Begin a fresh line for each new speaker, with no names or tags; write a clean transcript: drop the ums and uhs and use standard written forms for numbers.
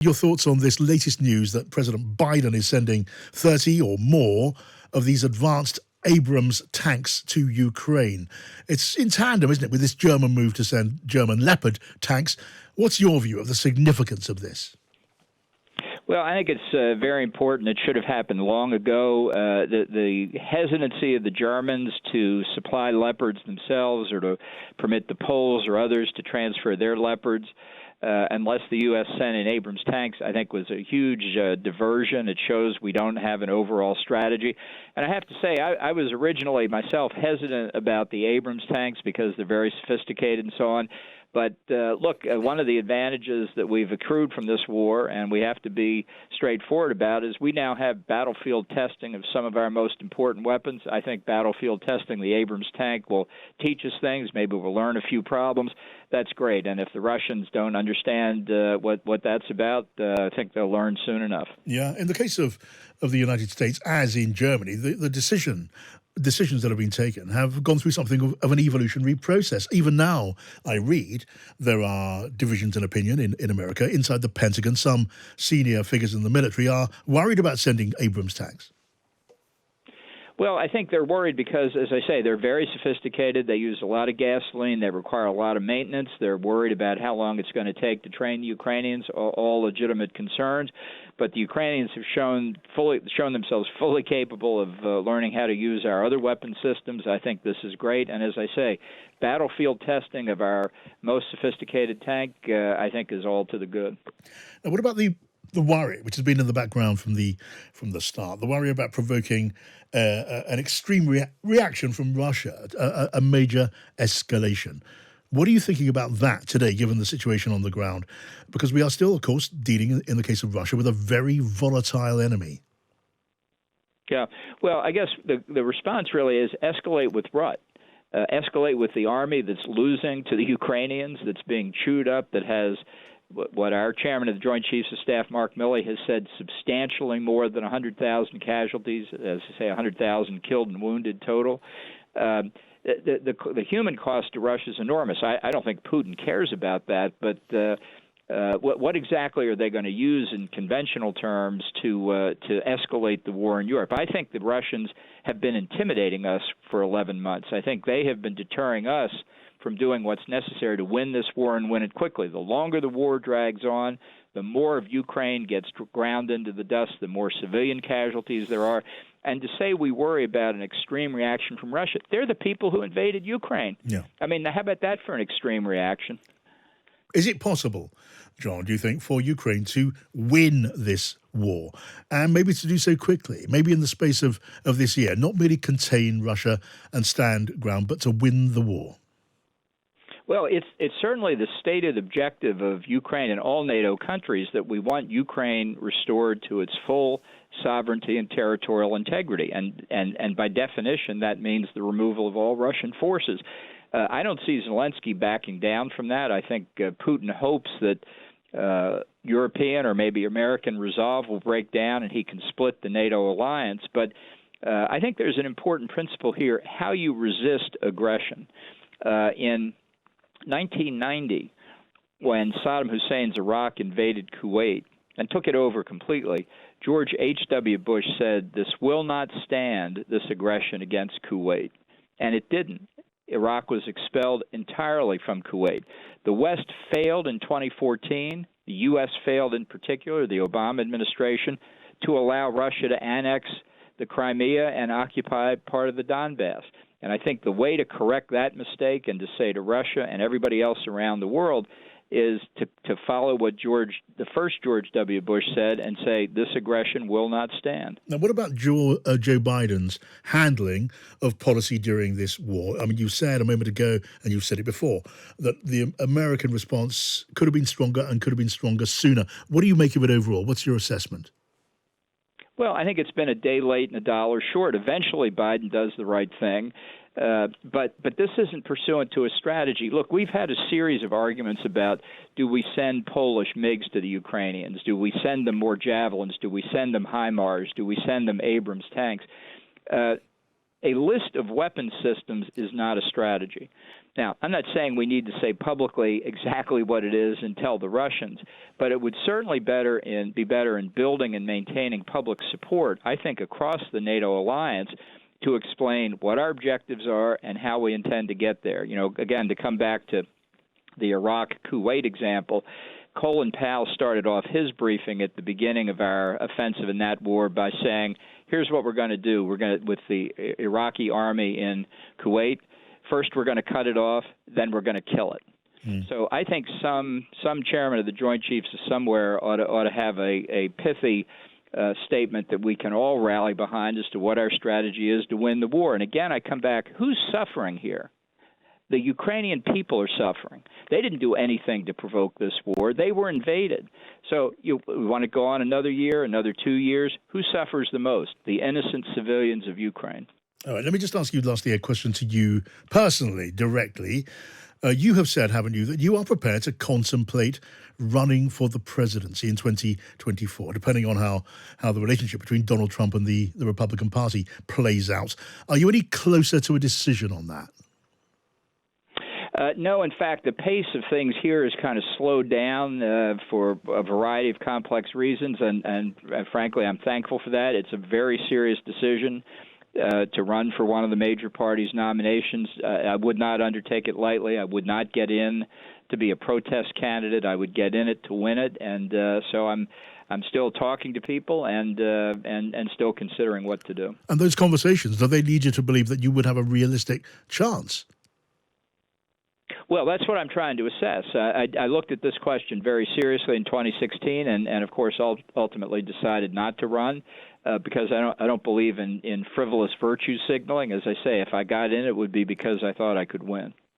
Your thoughts on this latest news that President Biden is sending 30 or more of these advanced Abrams tanks to Ukraine. It's in tandem, isn't it, with this German move to send German Leopard tanks. What's your view of the significance of this?
Well, I think it's very important. It should have happened long ago. The hesitancy of the Germans to supply Leopards themselves or to permit the Poles or others to transfer their Leopards, unless the U.S. sent in Abrams tanks, I think was a huge diversion. It shows we don't have an overall strategy. And I have to say, I was originally myself hesitant about the Abrams tanks because they're very sophisticated and so on. But look, one of the advantages that we've accrued from this war, and we have to be straightforward about, is we now have battlefield testing of some of our most important weapons. I think battlefield testing the Abrams tank will teach us things. Maybe we'll learn a few problems. That's great. And if the Russians don't understand what that's about, I think they'll learn soon enough.
Yeah, in the case of the United States, as in Germany, the decisions that have been taken have gone through something of an evolutionary process. Even now, I read, there are divisions in opinion in America. Inside the Pentagon, some senior figures in the military are worried about sending Abrams tanks.
Well, I think they're worried because, as I say, they're very sophisticated. They use a lot of gasoline. They require a lot of maintenance. They're worried about how long it's going to take to train the Ukrainians, all legitimate concerns. But the Ukrainians have shown themselves fully capable of learning how to use our other weapon systems. I think this is great. And as I say, battlefield testing of our most sophisticated tank, I think, is all to the good.
Now, what about the worry, which has been in the background from the start, the worry about provoking an extreme reaction from Russia, a major escalation? What are you thinking about that today, given the situation on the ground? Because we are still, of course, dealing, in the case of Russia, with a very volatile enemy.
Yeah, well, I guess the response really is escalate with what? Escalate with the army that's losing to the Ukrainians, that's being chewed up, that has what our chairman of the Joint Chiefs of Staff, Mark Milley, has said, substantially more than 100,000 casualties, as I say, 100,000 killed and wounded total. The human cost to Russia is enormous. I don't think Putin cares about that, but what exactly are they going to use in conventional terms to escalate the war in Europe? I think the Russians have been intimidating us for 11 months. I think they have been deterring us from doing what's necessary to win this war and win it quickly. The longer the war drags on, the more of Ukraine gets ground into the dust, the more civilian casualties there are. And to say we worry about an extreme reaction from Russia, they're the people who invaded Ukraine.
Yeah.
I mean, how about that for an extreme reaction?
Is it possible, John, do you think, for Ukraine to win this war, and maybe to do so quickly, maybe in the space of this year, not merely contain Russia and stand ground, but to win the war?
Well, it's certainly the stated objective of Ukraine and all NATO countries that we want Ukraine restored to its full sovereignty and territorial integrity. And by definition, that means the removal of all Russian forces. I don't see Zelensky backing down from that. I think Putin hopes that European or maybe American resolve will break down and he can split the NATO alliance. But I think there's an important principle here, how you resist aggression. In 1990, when Saddam Hussein's Iraq invaded Kuwait and took it over completely, George H.W. Bush said, "This will not stand, this aggression against Kuwait." And it didn't. Iraq was expelled entirely from Kuwait. The West failed in 2014. The U.S. failed in particular, the Obama administration, to allow Russia to annex the Crimea and occupy part of the Donbass. And I think the way to correct that mistake and to say to Russia and everybody else around the world is to follow what the first George W. Bush said and say this aggression will not stand.
Now, what about Joe Biden's handling of policy during this war? I mean, you said a moment ago, and you've said it before, that the American response could have been stronger and could have been stronger sooner. What do you make of it overall? What's your assessment?
Well, I think it's been a day late and a dollar short. Eventually, Biden does the right thing. But this isn't pursuant to a strategy. Look, we've had a series of arguments about, do we send Polish MiGs to the Ukrainians? Do we send them more Javelins? Do we send them HIMARS? Do we send them Abrams tanks? a list of weapons systems is not a strategy. Now, I'm not saying we need to say publicly exactly what it is and tell the Russians, but it would certainly be better in building and maintaining public support, I think, across the NATO alliance to explain what our objectives are and how we intend to get there. You know, again, to come back to the Iraq-Kuwait example, Colin Powell started off his briefing at the beginning of our offensive in that war by saying, here's what we're going to do. We're going to, with the Iraqi army in Kuwait, first we're going to cut it off, then we're going to kill it. So I think some chairman of the Joint Chiefs of somewhere ought to have a pithy statement that we can all rally behind as to what our strategy is to win the war. And again, I come back, who's suffering here? The Ukrainian people are suffering. They didn't do anything to provoke this war. They were invaded. So we want to go on another year, another 2 years. Who suffers the most? The innocent civilians of Ukraine.
All right, let me just ask you lastly a question to you personally, directly. You have said, haven't you, that you are prepared to contemplate running for the presidency in 2024, depending on how the relationship between Donald Trump and the Republican Party plays out. Are you any closer to a decision on that?
No, in fact, the pace of things here has kind of slowed down for a variety of complex reasons, and frankly, I'm thankful for that. It's a very serious decision to run for one of the major parties' nominations. I would not undertake it lightly. I would not get in to be a protest candidate. I would get in it to win it, and so I'm still talking to people and still considering what to do.
And those conversations, do they lead you to believe that you would have a realistic chance?
Well, that's what I'm trying to assess. I looked at this question very seriously in 2016, and of course, ultimately decided not to run because I don't believe in frivolous virtue signaling. As I say, if I got in, it would be because I thought I could win.